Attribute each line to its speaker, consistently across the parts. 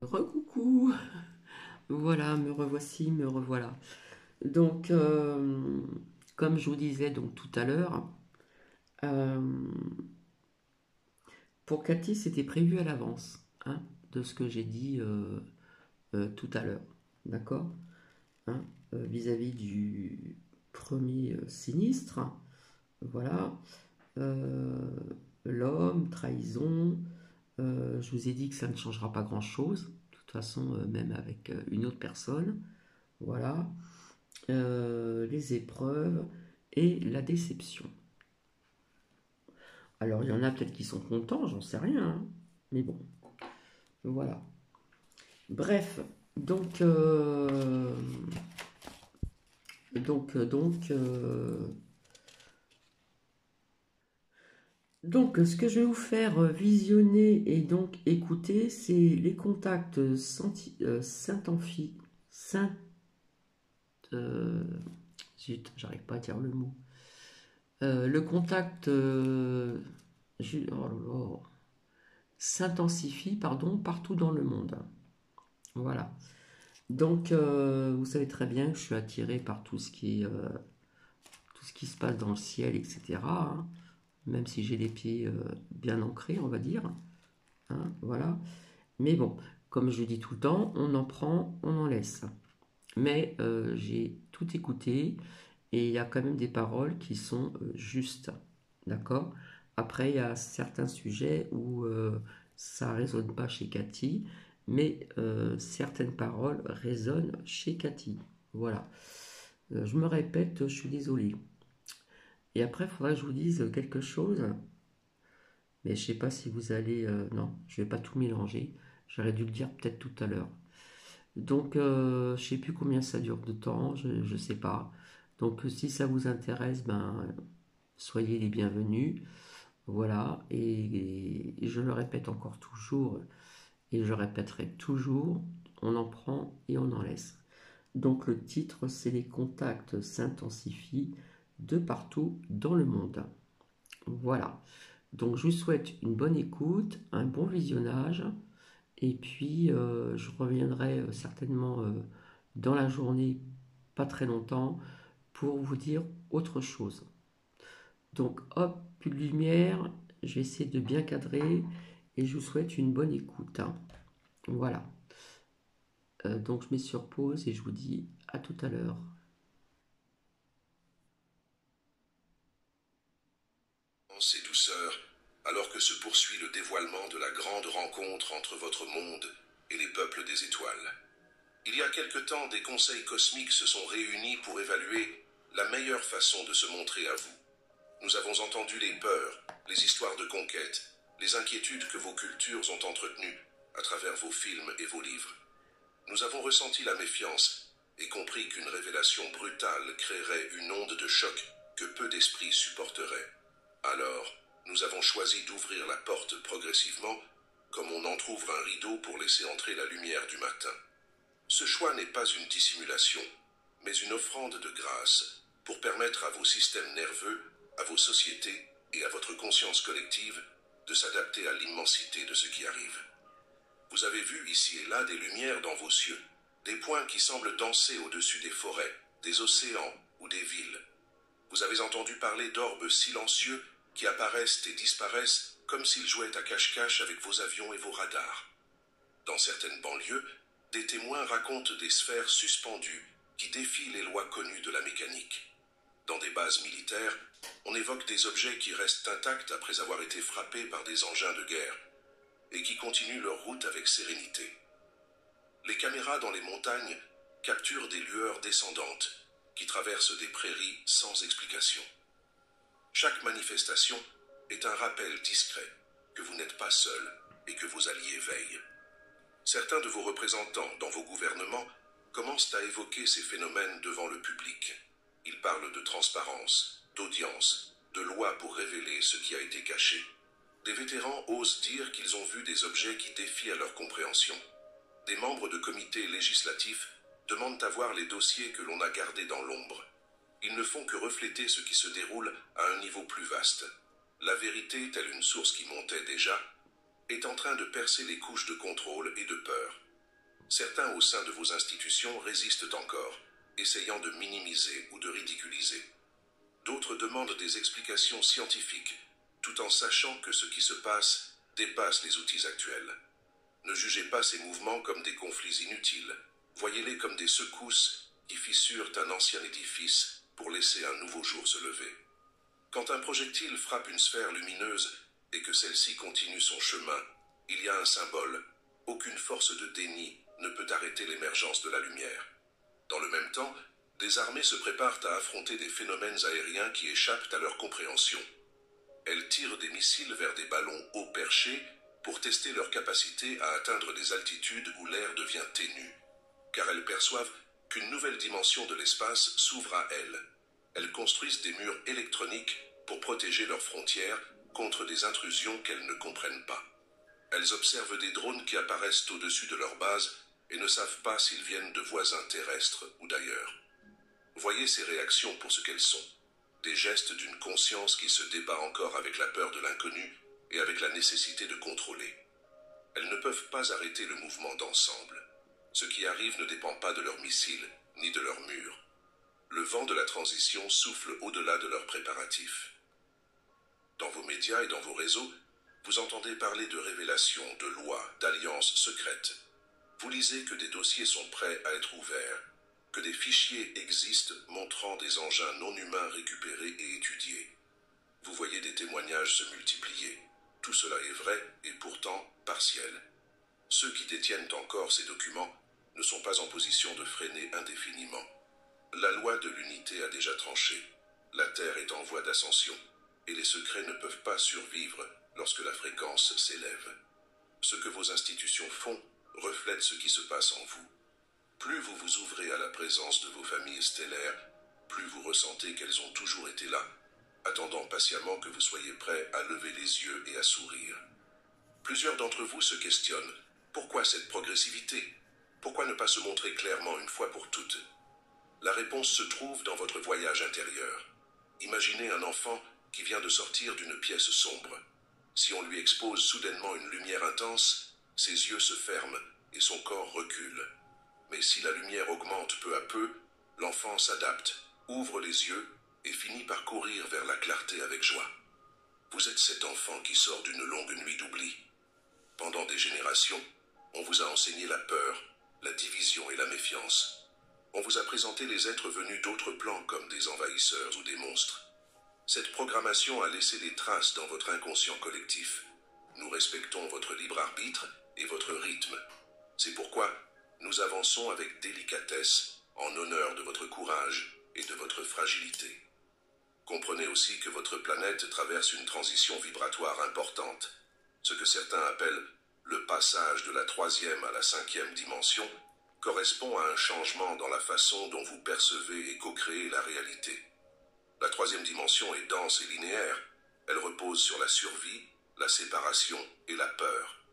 Speaker 1: Recoucou, voilà, me revoici, me revoilà. Donc, comme je vous disais donc tout à l'heure, euh, pour Cathy, c'était prévu à l'avance, hein, de ce que j'ai dit tout à l'heure, d'accord, hein, vis-à-vis du premier sinistre, voilà, euh, l'homme, trahison. Je vous ai dit que ça ne changera pas grand-chose, de toute façon, même avec une autre personne, voilà. Les épreuves et la déception. Alors il y en a peut-être qui sont contents, j'en sais rien, hein. Mais bon, voilà. Bref, donc donc euh, donc euh, ce que je vais vous faire visionner et donc écouter, c'est les contacts Saint-Amphi, Saint, euh, zut, j'arrive pas à dire le mot. Le contact oh là là, s'intensifie, pardon, partout dans le monde. Voilà. Donc, vous savez très bien que je suis attiré par tout ce qui se passe dans le ciel, etc., hein. Même si j'ai les pieds bien ancrés, on va dire, hein, voilà. Mais bon, comme je dis tout le temps, on en prend, on en laisse. Mais j'ai tout écouté et il y a quand même des paroles qui sont justes, d'accord. Après, il y a certains sujets où ça ne résonne pas chez Cathy, mais certaines paroles résonnent chez Cathy. Voilà. Je me répète, je suis désolé. Et après, il faudra que je vous dise quelque chose, mais je ne sais pas si vous allez... non, je ne vais pas tout mélanger. J'aurais dû le dire peut-être tout à l'heure. Donc, je ne sais plus combien ça dure de temps, je ne sais pas. Donc, si ça vous intéresse, ben, soyez les bienvenus. Voilà, et je le répète encore toujours, et je répéterai toujours, on en prend et on en laisse. Donc le titre, c'est les contacts s'intensifient de partout dans le monde. Voilà. Donc je vous souhaite une bonne écoute, un bon visionnage, et puis je reviendrai certainement dans la journée, pas très longtemps, pour vous dire autre chose. Donc hop, plus de lumière, je vais essayer de bien cadrer et je vous souhaite une bonne écoute, hein. Voilà. Donc je mets sur pause et je vous dis à tout à l'heure.
Speaker 2: Et douceur, alors que se poursuit le dévoilement de la grande rencontre entre votre monde et les peuples des étoiles. Il y a quelque temps, des conseils cosmiques se sont réunis pour évaluer la meilleure façon de se montrer à vous. Nous avons entendu les peurs, les histoires de conquête, les inquiétudes que vos cultures ont entretenues à travers vos films et vos livres. Nous avons ressenti la méfiance et compris qu'une révélation brutale créerait une onde de choc que peu d'esprits supporteraient. Alors, nous avons choisi d'ouvrir la porte progressivement, comme on entr'ouvre un rideau pour laisser entrer la lumière du matin. Ce choix n'est pas une dissimulation, mais une offrande de grâce pour permettre à vos systèmes nerveux, à vos sociétés et à votre conscience collective de s'adapter à l'immensité de ce qui arrive. Vous avez vu ici et là des lumières dans vos cieux, des points qui semblent danser au-dessus des forêts, des océans ou des villes. Vous avez entendu parler d'orbes silencieux qui apparaissent et disparaissent comme s'ils jouaient à cache-cache avec vos avions et vos radars. Dans certaines banlieues, des témoins racontent des sphères suspendues qui défient les lois connues de la mécanique. Dans des bases militaires, on évoque des objets qui restent intacts après avoir été frappés par des engins de guerre et qui continuent leur route avec sérénité. Les caméras dans les montagnes capturent des lueurs descendantes qui traversent des prairies sans explication. Chaque manifestation est un rappel discret que vous n'êtes pas seul et que vos alliés veillent. Certains de vos représentants dans vos gouvernements commencent à évoquer ces phénomènes devant le public. Ils parlent de transparence, d'audience, de loi pour révéler ce qui a été caché. Des vétérans osent dire qu'ils ont vu des objets qui défient à leur compréhension. Des membres de comités législatifs demandent à voir les dossiers que l'on a gardés dans l'ombre. Ils ne font que refléter ce qui se déroule à un niveau plus vaste. La vérité, telle une source qui montait déjà, est en train de percer les couches de contrôle et de peur. Certains au sein de vos institutions résistent encore, essayant de minimiser ou de ridiculiser. D'autres demandent des explications scientifiques, tout en sachant que ce qui se passe dépasse les outils actuels. Ne jugez pas ces mouvements comme des conflits inutiles, voyez-les comme des secousses qui fissurent un ancien édifice pour laisser un nouveau jour se lever. Quand un projectile frappe une sphère lumineuse et que celle-ci continue son chemin, il y a un symbole. Aucune force de déni ne peut arrêter l'émergence de la lumière. Dans le même temps, des armées se préparent à affronter des phénomènes aériens qui échappent à leur compréhension. Elles tirent des missiles vers des ballons haut perchés pour tester leur capacité à atteindre des altitudes où l'air devient ténu, car elles perçoivent qu'une nouvelle dimension de l'espace s'ouvre à elles. Elles construisent des murs électroniques pour protéger leurs frontières contre des intrusions qu'elles ne comprennent pas. Elles observent des drones qui apparaissent au-dessus de leur base et ne savent pas s'ils viennent de voisins terrestres ou d'ailleurs. Voyez ces réactions pour ce qu'elles sont. Des gestes d'une conscience qui se débat encore avec la peur de l'inconnu et avec la nécessité de contrôler. Elles ne peuvent pas arrêter le mouvement d'ensemble. Ce qui arrive ne dépend pas de leurs missiles, ni de leurs murs. Le vent de la transition souffle au-delà de leurs préparatifs. Dans vos médias et dans vos réseaux, vous entendez parler de révélations, de lois, d'alliances secrètes. Vous lisez que des dossiers sont prêts à être ouverts, que des fichiers existent montrant des engins non humains récupérés et étudiés. Vous voyez des témoignages se multiplier. Tout cela est vrai et pourtant partiel. Ceux qui détiennent encore ces documents ne sont pas en position de freiner indéfiniment. La loi de l'unité a déjà tranché. La Terre est en voie d'ascension et les secrets ne peuvent pas survivre lorsque la fréquence s'élève. Ce que vos institutions font reflète ce qui se passe en vous. Plus vous vous ouvrez à la présence de vos familles stellaires, plus vous ressentez qu'elles ont toujours été là, attendant patiemment que vous soyez prêts à lever les yeux et à sourire. Plusieurs d'entre vous se questionnent. Pourquoi cette progressivité? Pourquoi ne pas se montrer clairement une fois pour toutes? La réponse se trouve dans votre voyage intérieur. Imaginez un enfant qui vient de sortir d'une pièce sombre. Si on lui expose soudainement une lumière intense, ses yeux se ferment et son corps recule. Mais si la lumière augmente peu à peu, l'enfant s'adapte, ouvre les yeux et finit par courir vers la clarté avec joie. Vous êtes cet enfant qui sort d'une longue nuit d'oubli. Pendant des générations, on vous a enseigné la peur, la division et la méfiance. On vous a présenté les êtres venus d'autres plans comme des envahisseurs ou des monstres. Cette programmation a laissé des traces dans votre inconscient collectif. Nous respectons votre libre arbitre et votre rythme. C'est pourquoi nous avançons avec délicatesse en honneur de votre courage et de votre fragilité. Comprenez aussi que votre planète traverse une transition vibratoire importante, ce que certains appellent le passage de la 3e à la 5e dimension, correspond à un changement dans la façon dont vous percevez et co-créez la réalité. La 3e dimension est dense et linéaire, elle repose sur la survie, la séparation et la peur.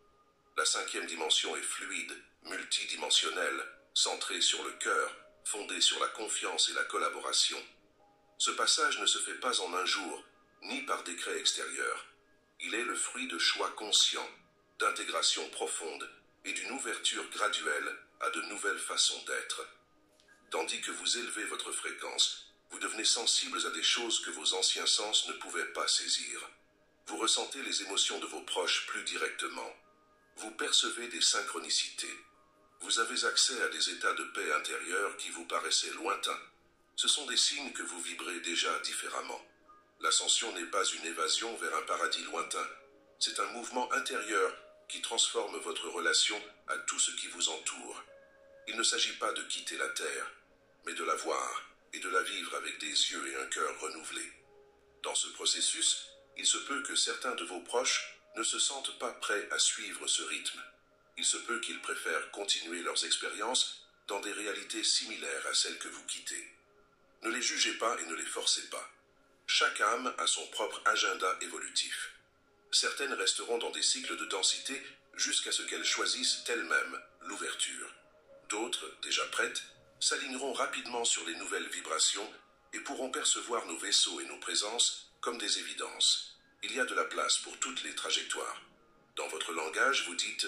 Speaker 2: La 5e dimension est fluide, multidimensionnelle, centrée sur le cœur, fondée sur la confiance et la collaboration. Ce passage ne se fait pas en un jour, ni par décret extérieur. Il est le fruit de choix conscients, d'intégration profonde et d'une ouverture graduelle à de nouvelles façons d'être. Tandis que vous élevez votre fréquence, vous devenez sensibles à des choses que vos anciens sens ne pouvaient pas saisir. Vous ressentez les émotions de vos proches plus directement. Vous percevez des synchronicités. Vous avez accès à des états de paix intérieure qui vous paraissaient lointains. Ce sont des signes que vous vibrez déjà différemment. L'ascension n'est pas une évasion vers un paradis lointain. C'est un mouvement intérieur qui transforme votre relation à tout ce qui vous entoure. Il ne s'agit pas de quitter la Terre, mais de la voir et de la vivre avec des yeux et un cœur renouvelés. Dans ce processus, il se peut que certains de vos proches ne se sentent pas prêts à suivre ce rythme. Il se peut qu'ils préfèrent continuer leurs expériences dans des réalités similaires à celles que vous quittez. Ne les jugez pas et ne les forcez pas. Chaque âme a son propre agenda évolutif. Certaines resteront dans des cycles de densité jusqu'à ce qu'elles choisissent elles-mêmes l'ouverture. D'autres, déjà prêtes, s'aligneront rapidement sur les nouvelles vibrations et pourront percevoir nos vaisseaux et nos présences comme des évidences. Il y a de la place pour toutes les trajectoires. Dans votre langage, vous dites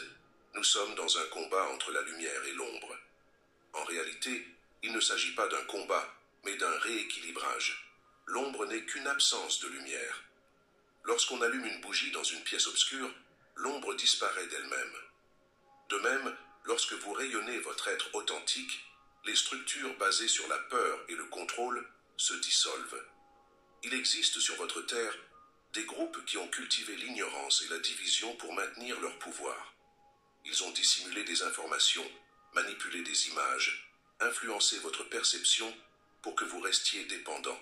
Speaker 2: Nous sommes dans un combat entre la lumière et l'ombre. En réalité, il ne s'agit pas d'un combat, mais d'un rééquilibrage. L'ombre n'est qu'une absence de lumière. Lorsqu'on allume une bougie dans une pièce obscure, l'ombre disparaît d'elle-même. De même, lorsque vous rayonnez votre être authentique, les structures basées sur la peur et le contrôle se dissolvent. Il existe sur votre terre des groupes qui ont cultivé l'ignorance et la division pour maintenir leur pouvoir. Ils ont dissimulé des informations, manipulé des images, influencé votre perception pour que vous restiez dépendant.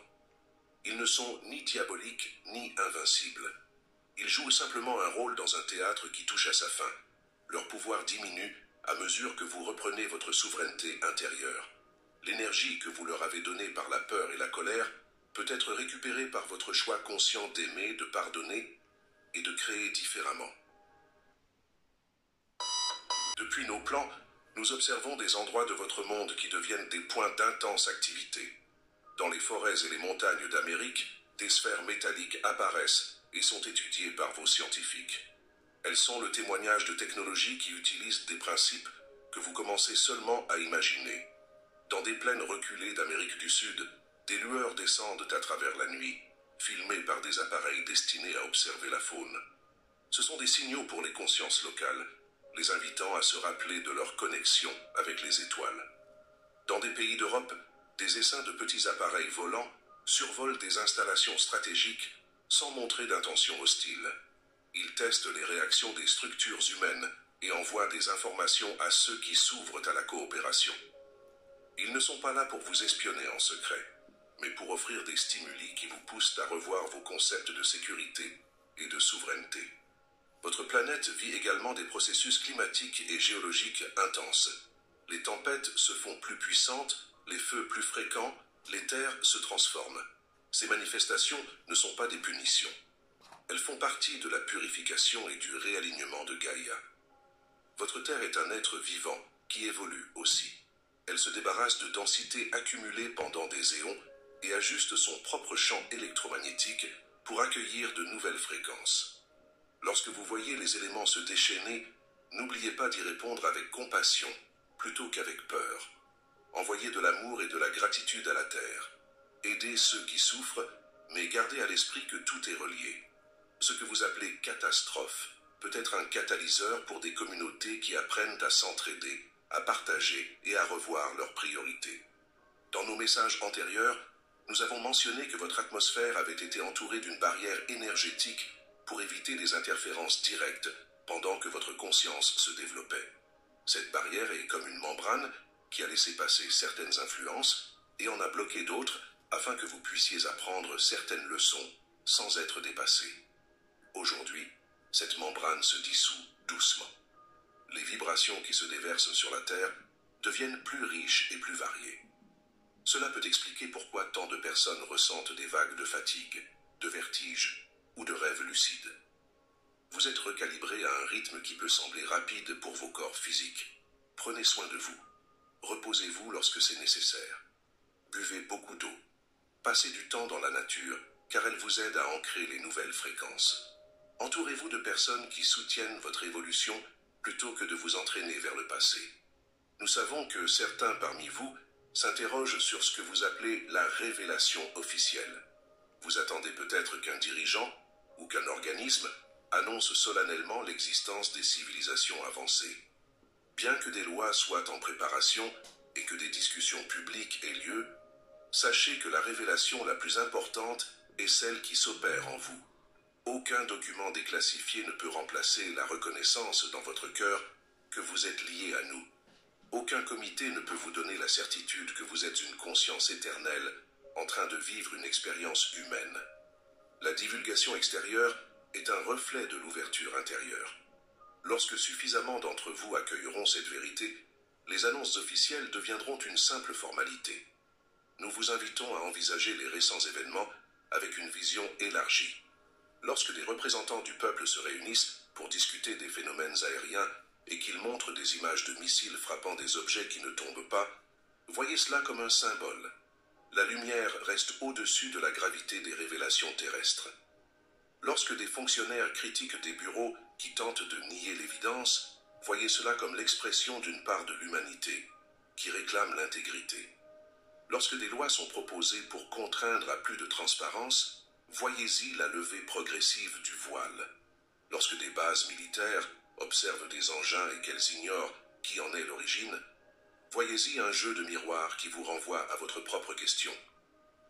Speaker 2: Ils ne sont ni diaboliques ni invincibles. Ils jouent simplement un rôle dans un théâtre qui touche à sa fin. Leur pouvoir diminue à mesure que vous reprenez votre souveraineté intérieure. L'énergie que vous leur avez donnée par la peur et la colère peut être récupérée par votre choix conscient d'aimer, de pardonner et de créer différemment. Depuis nos plans, nous observons des endroits de votre monde qui deviennent des points d'intense activité. Dans les forêts et les montagnes d'Amérique, des sphères métalliques apparaissent et sont étudiées par vos scientifiques. Elles sont le témoignage de technologies qui utilisent des principes que vous commencez seulement à imaginer. Dans des plaines reculées d'Amérique du Sud, des lueurs descendent à travers la nuit, filmées par des appareils destinés à observer la faune. Ce sont des signaux pour les consciences locales, les invitant à se rappeler de leur connexion avec les étoiles. Dans des pays d'Europe, des essaims de petits appareils volants survolent des installations stratégiques sans montrer d'intention hostile. Ils testent les réactions des structures humaines et envoient des informations à ceux qui s'ouvrent à la coopération. Ils ne sont pas là pour vous espionner en secret, mais pour offrir des stimuli qui vous poussent à revoir vos concepts de sécurité et de souveraineté. Votre planète vit également des processus climatiques et géologiques intenses. Les tempêtes se font plus puissantes, les feux plus fréquents, les terres se transforment. Ces manifestations ne sont pas des punitions. Elles font partie de la purification et du réalignement de Gaïa. Votre Terre est un être vivant qui évolue aussi. Elle se débarrasse de densités accumulées pendant des éons et ajuste son propre champ électromagnétique pour accueillir de nouvelles fréquences. Lorsque vous voyez les éléments se déchaîner, n'oubliez pas d'y répondre avec compassion plutôt qu'avec peur. Envoyez de l'amour et de la gratitude à la Terre. Aidez ceux qui souffrent, mais gardez à l'esprit que tout est relié. Ce que vous appelez catastrophe peut être un catalyseur pour des communautés qui apprennent à s'entraider, à partager et à revoir leurs priorités. Dans nos messages antérieurs, nous avons mentionné que votre atmosphère avait été entourée d'une barrière énergétique pour éviter des interférences directes pendant que votre conscience se développait. Cette barrière est comme une membrane qui a laissé passer certaines influences et en a bloqué d'autres afin que vous puissiez apprendre certaines leçons sans être dépassé. Aujourd'hui, cette membrane se dissout doucement. Les vibrations qui se déversent sur la Terre deviennent plus riches et plus variées. Cela peut expliquer pourquoi tant de personnes ressentent des vagues de fatigue, de vertige ou de rêves lucides. Vous êtes recalibré à un rythme qui peut sembler rapide pour vos corps physiques. Prenez soin de vous. Reposez-vous lorsque c'est nécessaire. Buvez beaucoup d'eau. Passez du temps dans la nature, car elle vous aide à ancrer les nouvelles fréquences. Entourez-vous de personnes qui soutiennent votre évolution plutôt que de vous entraîner vers le passé. Nous savons que certains parmi vous s'interrogent sur ce que vous appelez la révélation officielle. Vous attendez peut-être qu'un dirigeant ou qu'un organisme annonce solennellement l'existence des civilisations avancées. Bien que des lois soient en préparation et que des discussions publiques aient lieu, sachez que la révélation la plus importante est celle qui s'opère en vous. Aucun document déclassifié ne peut remplacer la reconnaissance dans votre cœur que vous êtes lié à nous. Aucun comité ne peut vous donner la certitude que vous êtes une conscience éternelle en train de vivre une expérience humaine. La divulgation extérieure est un reflet de l'ouverture intérieure. Lorsque suffisamment d'entre vous accueilleront cette vérité, les annonces officielles deviendront une simple formalité. Nous vous invitons à envisager les récents événements avec une vision élargie. Lorsque des représentants du peuple se réunissent pour discuter des phénomènes aériens et qu'ils montrent des images de missiles frappant des objets qui ne tombent pas, voyez cela comme un symbole. La lumière reste au-dessus de la gravité des révélations terrestres. Lorsque des fonctionnaires critiquent des bureaux qui tentent de nier l'évidence, voyez cela comme l'expression d'une part de l'humanité qui réclame l'intégrité. Lorsque des lois sont proposées pour contraindre à plus de transparence, voyez-y la levée progressive du voile. Lorsque des bases militaires observent des engins et qu'elles ignorent qui en est l'origine, voyez-y un jeu de miroir qui vous renvoie à votre propre question.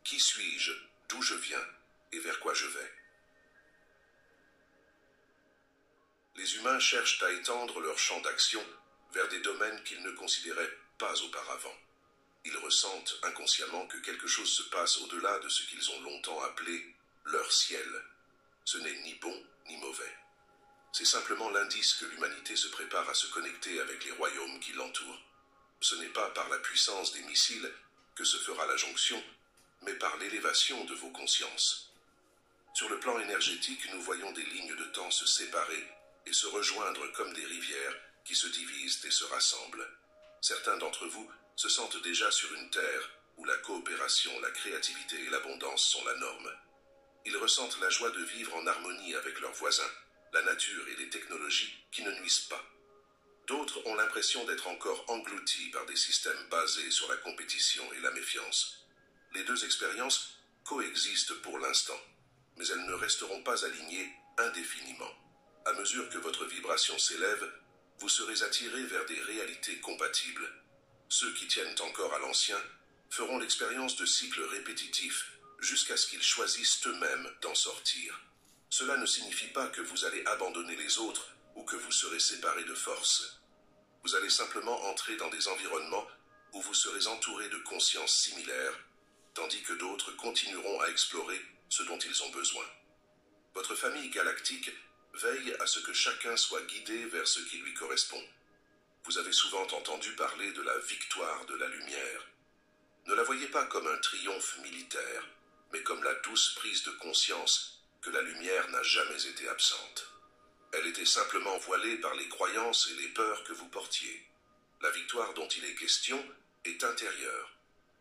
Speaker 2: Qui suis-je, d'où je viens et vers quoi je vais? Les humains cherchent à étendre leur champ d'action vers des domaines qu'ils ne considéraient pas auparavant. Ils ressentent inconsciemment que quelque chose se passe au-delà de ce qu'ils ont longtemps appelé leur ciel. Ce n'est ni bon ni mauvais. C'est simplement l'indice que l'humanité se prépare à se connecter avec les royaumes qui l'entourent. Ce n'est pas par la puissance des missiles que se fera la jonction, mais par l'élévation de vos consciences. Sur le plan énergétique, nous voyons des lignes de temps se séparer et se rejoindre comme des rivières qui se divisent et se rassemblent. Certains d'entre vous se sentent déjà sur une terre où la coopération, la créativité et l'abondance sont la norme. Ils ressentent la joie de vivre en harmonie avec leurs voisins, la nature et les technologies qui ne nuisent pas. D'autres ont l'impression d'être encore engloutis par des systèmes basés sur la compétition et la méfiance. Les deux expériences coexistent pour l'instant, mais elles ne resteront pas alignées indéfiniment. À mesure que votre vibration s'élève, vous serez attiré vers des réalités compatibles. Ceux qui tiennent encore à l'ancien feront l'expérience de cycles répétitifs jusqu'à ce qu'ils choisissent eux-mêmes d'en sortir. Cela ne signifie pas que vous allez abandonner les autres ou que vous serez séparés de force. Vous allez simplement entrer dans des environnements où vous serez entouré de consciences similaires, tandis que d'autres continueront à explorer ce dont ils ont besoin. Votre famille galactique veille à ce que chacun soit guidé vers ce qui lui correspond. Vous avez souvent entendu parler de la victoire de la lumière. Ne la voyez pas comme un triomphe militaire, mais comme la douce prise de conscience que la lumière n'a jamais été absente. Elle était simplement voilée par les croyances et les peurs que vous portiez. La victoire dont il est question est intérieure.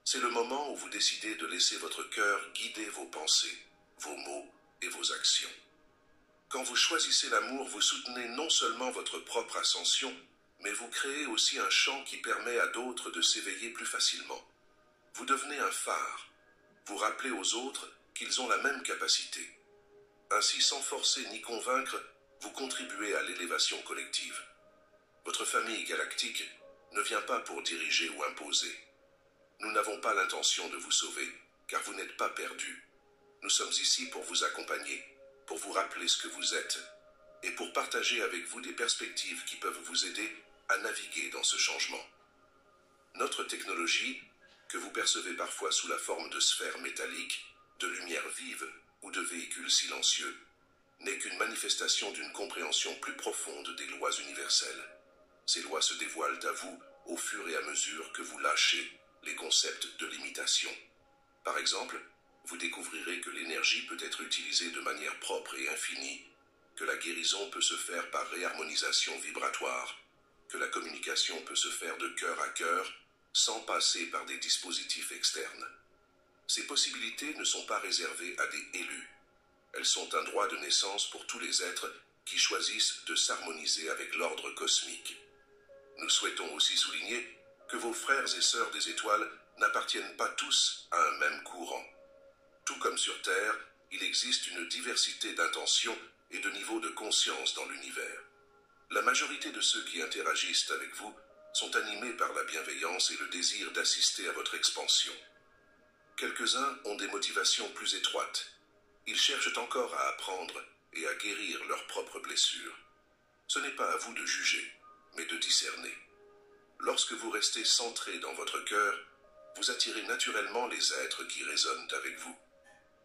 Speaker 2: C'est le moment où vous décidez de laisser votre cœur guider vos pensées, vos mots et vos actions. Quand vous choisissez l'amour, vous soutenez non seulement votre propre ascension, mais vous créez aussi un champ qui permet à d'autres de s'éveiller plus facilement. Vous devenez un phare. Vous rappelez aux autres qu'ils ont la même capacité. Ainsi, sans forcer ni convaincre, vous contribuez à l'élévation collective. Votre famille galactique ne vient pas pour diriger ou imposer. Nous n'avons pas l'intention de vous sauver, car vous n'êtes pas perdus. Nous sommes ici pour vous accompagner, pour vous rappeler ce que vous êtes, et pour partager avec vous des perspectives qui peuvent vous aider à naviguer dans ce changement. Notre technologie, que vous percevez parfois sous la forme de sphères métalliques, de lumière vive ou de véhicules silencieux, n'est qu'une manifestation d'une compréhension plus profonde des lois universelles. Ces lois se dévoilent à vous au fur et à mesure que vous lâchez les concepts de limitation. Par exemple, vous découvrirez que l'énergie peut être utilisée de manière propre et infinie, que la guérison peut se faire par réharmonisation vibratoire, que la communication peut se faire de cœur à cœur sans passer par des dispositifs externes. Ces possibilités ne sont pas réservées à des élus. Elles sont un droit de naissance pour tous les êtres qui choisissent de s'harmoniser avec l'ordre cosmique. Nous souhaitons aussi souligner que vos frères et sœurs des étoiles n'appartiennent pas tous à un même courant. Tout comme sur Terre, il existe une diversité d'intentions et de niveaux de conscience dans l'univers. La majorité de ceux qui interagissent avec vous sont animés par la bienveillance et le désir d'assister à votre expansion. Quelques-uns ont des motivations plus étroites. Ils cherchent encore à apprendre et à guérir leurs propres blessures. Ce n'est pas à vous de juger, mais de discerner. Lorsque vous restez centré dans votre cœur, vous attirez naturellement les êtres qui résonnent avec vous.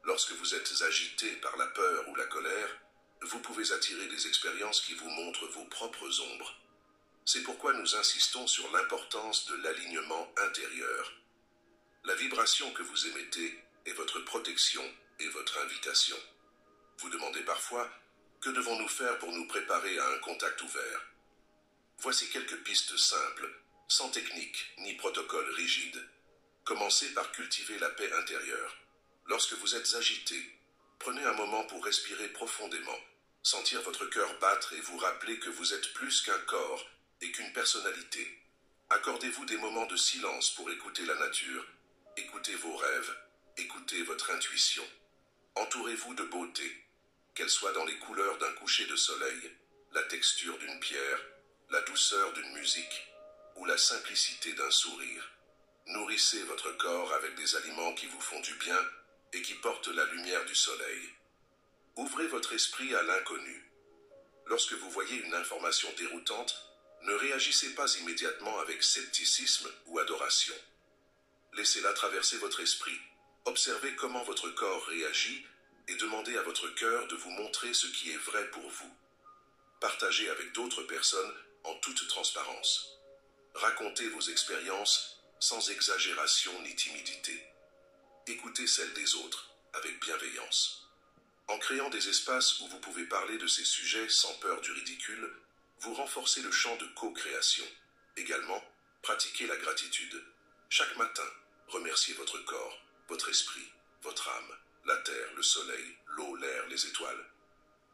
Speaker 2: Lorsque vous êtes agité par la peur ou la colère, vous pouvez attirer des expériences qui vous montrent vos propres ombres. C'est pourquoi nous insistons sur l'importance de l'alignement intérieur. La vibration que vous émettez est votre protection et votre invitation. Vous demandez parfois, que devons-nous faire pour nous préparer à un contact ouvert? Voici quelques pistes simples, sans technique ni protocole rigide. Commencez par cultiver la paix intérieure. Lorsque vous êtes agité, prenez un moment pour respirer profondément, sentir votre cœur battre et vous rappeler que vous êtes plus qu'un corps et qu'une personnalité. Accordez-vous des moments de silence pour écouter la nature, écoutez vos rêves, écoutez votre intuition. Entourez-vous de beauté, qu'elle soit dans les couleurs d'un coucher de soleil, la texture d'une pierre, la douceur d'une musique ou la simplicité d'un sourire. Nourrissez votre corps avec des aliments qui vous font du bien et qui portent la lumière du soleil. Ouvrez votre esprit à l'inconnu. Lorsque vous voyez une information déroutante, ne réagissez pas immédiatement avec scepticisme ou adoration. Laissez-la traverser votre esprit. Observez comment votre corps réagit et demandez à votre cœur de vous montrer ce qui est vrai pour vous. Partagez avec d'autres personnes en toute transparence. Racontez vos expériences sans exagération ni timidité. Écoutez celles des autres avec bienveillance. En créant des espaces où vous pouvez parler de ces sujets sans peur du ridicule, vous renforcez le champ de co-création. Également, pratiquez la gratitude. Chaque matin, remerciez votre corps, votre esprit, votre âme, la terre, le soleil, l'eau, l'air, les étoiles.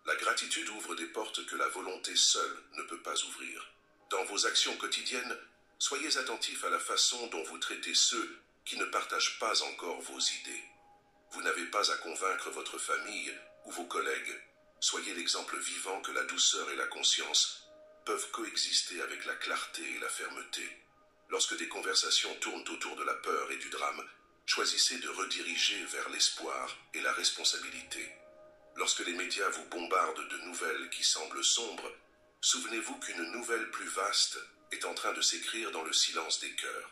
Speaker 2: La gratitude ouvre des portes que la volonté seule ne peut pas ouvrir. Dans vos actions quotidiennes, soyez attentifs à la façon dont vous traitez ceux qui ne partagent pas encore vos idées. Vous n'avez pas à convaincre votre famille ou vos collègues. Soyez l'exemple vivant que la douceur et la conscience peuvent coexister avec la clarté et la fermeté. Lorsque des conversations tournent autour de la peur et du drame, choisissez de rediriger vers l'espoir et la responsabilité. Lorsque les médias vous bombardent de nouvelles qui semblent sombres, souvenez-vous qu'une nouvelle plus vaste est en train de s'écrire dans le silence des cœurs.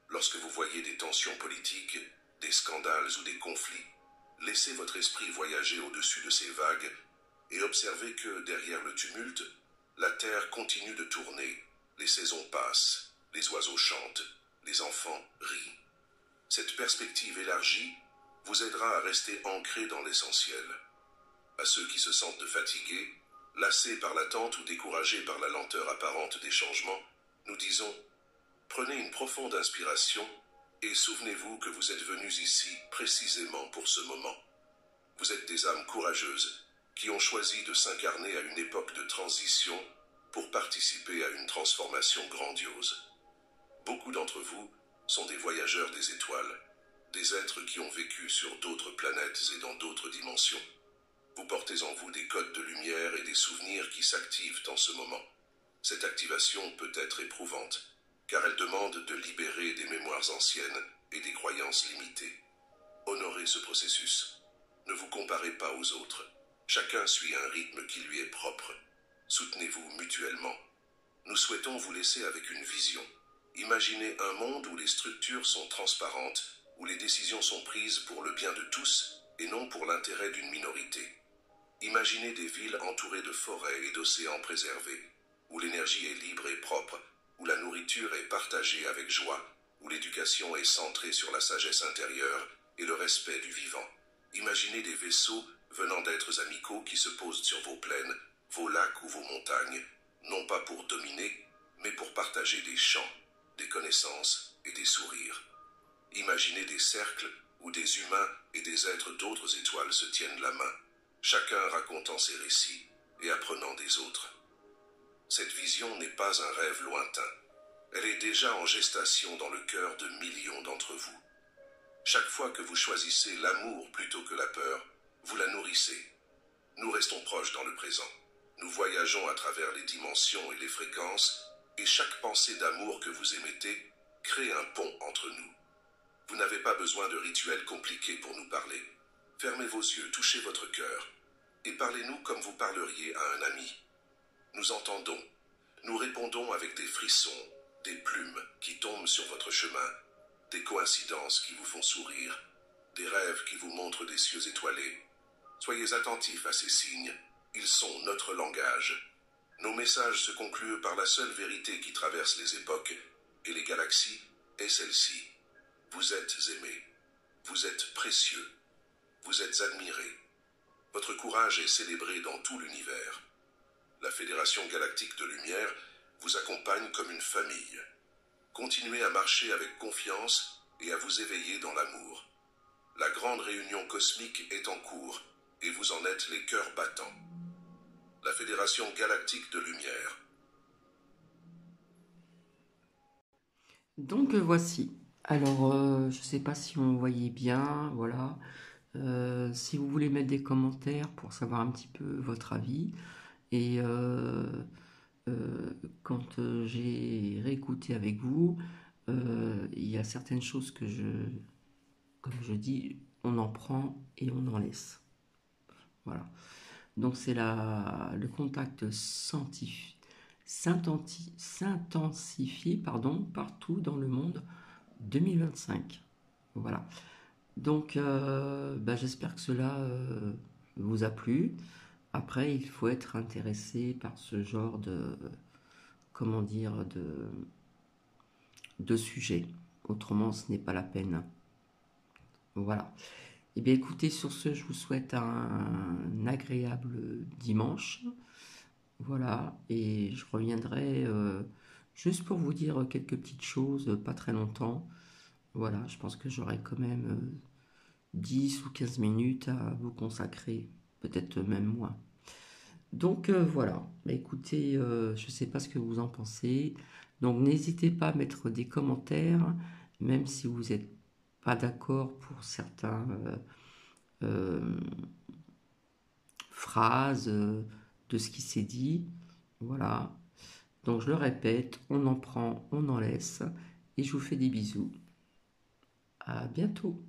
Speaker 2: Lorsque vous voyez des tensions politiques, des scandales ou des conflits, laissez votre esprit voyager au-dessus de ces vagues et observez que, derrière le tumulte, la terre continue de tourner, les saisons passent, les oiseaux chantent, les enfants rient. Cette perspective élargie vous aidera à rester ancré dans l'essentiel. À ceux qui se sentent fatigués, lassés par l'attente ou découragés par la lenteur apparente des changements, nous disons « Prenez une profonde inspiration et souvenez-vous que vous êtes venus ici précisément pour ce moment. Vous êtes des âmes courageuses qui ont choisi de s'incarner à une époque de transition pour participer à une transformation grandiose. Beaucoup d'entre vous sont des voyageurs des étoiles, des êtres qui ont vécu sur d'autres planètes et dans d'autres dimensions. Vous portez en vous des codes de lumière et des souvenirs qui s'activent en ce moment. Cette activation peut être éprouvante, car elle demande de libérer des mémoires anciennes et des croyances limitées. Honorez ce processus. Ne vous comparez pas aux autres. Chacun suit un rythme qui lui est propre. Soutenez-vous mutuellement. Nous souhaitons vous laisser avec une vision. Imaginez un monde où les structures sont transparentes, où les décisions sont prises pour le bien de tous et non pour l'intérêt d'une minorité. Imaginez des villes entourées de forêts et d'océans préservés, où l'énergie est libre et propre, où la nourriture est partagée avec joie, où l'éducation est centrée sur la sagesse intérieure et le respect du vivant. Imaginez des vaisseaux venant d'êtres amicaux qui se posent sur vos plaines, vos lacs ou vos montagnes, non pas pour dominer, mais pour partager des chants, des connaissances et des sourires. Imaginez des cercles où des humains et des êtres d'autres étoiles se tiennent la main, chacun racontant ses récits et apprenant des autres. Cette vision n'est pas un rêve lointain. Elle est déjà en gestation dans le cœur de millions d'entre vous. Chaque fois que vous choisissez l'amour plutôt que la peur, vous la nourrissez. Nous restons proches dans le présent. Nous voyageons à travers les dimensions et les fréquences, et chaque pensée d'amour que vous émettez crée un pont entre nous. Vous n'avez pas besoin de rituels compliqués pour nous parler. Fermez vos yeux, touchez votre cœur, et parlez-nous comme vous parleriez à un ami. Nous entendons, nous répondons avec des frissons, des plumes qui tombent sur votre chemin, des coïncidences qui vous font sourire, des rêves qui vous montrent des cieux étoilés. Soyez attentifs à ces signes, ils sont notre langage. Nos messages se concluent par la seule vérité qui traverse les époques et les galaxies est celle-ci. Vous êtes aimés, vous êtes précieux, vous êtes admirés. Votre courage est célébré dans tout l'univers. La Fédération Galactique de Lumière vous accompagne comme une famille. Continuez à marcher avec confiance et à vous éveiller dans l'amour. La grande réunion cosmique est en cours et vous en êtes les cœurs battants. La Fédération Galactique de Lumière.
Speaker 1: Donc voici. Alors, je ne sais pas si on voyait bien, voilà. Si vous voulez mettre des commentaires pour savoir un petit peu votre avis, et quand j'ai réécouté avec vous, il y a certaines choses que comme je dis, on en prend et on en laisse. Voilà. Donc c'est le contact s'intensifier, pardon, partout dans le monde 2025. Voilà. Donc bah, j'espère que cela vous a plu. Après, il faut être intéressé par ce genre comment dire, de sujet. Autrement, ce n'est pas la peine. Voilà. Eh bien, écoutez, sur ce, je vous souhaite un agréable dimanche. Voilà. Et je reviendrai juste pour vous dire quelques petites choses, pas très longtemps. Voilà. Je pense que j'aurai quand même 10 ou 15 minutes à vous consacrer. Peut-être même moins. Donc voilà, bah, écoutez, je ne sais pas ce que vous en pensez. Donc n'hésitez pas à mettre des commentaires, même si vous n'êtes pas d'accord pour certaines euh, phrases de ce qui s'est dit. Voilà. Donc je le répète, on en prend, on en laisse. Et je vous fais des bisous. À bientôt.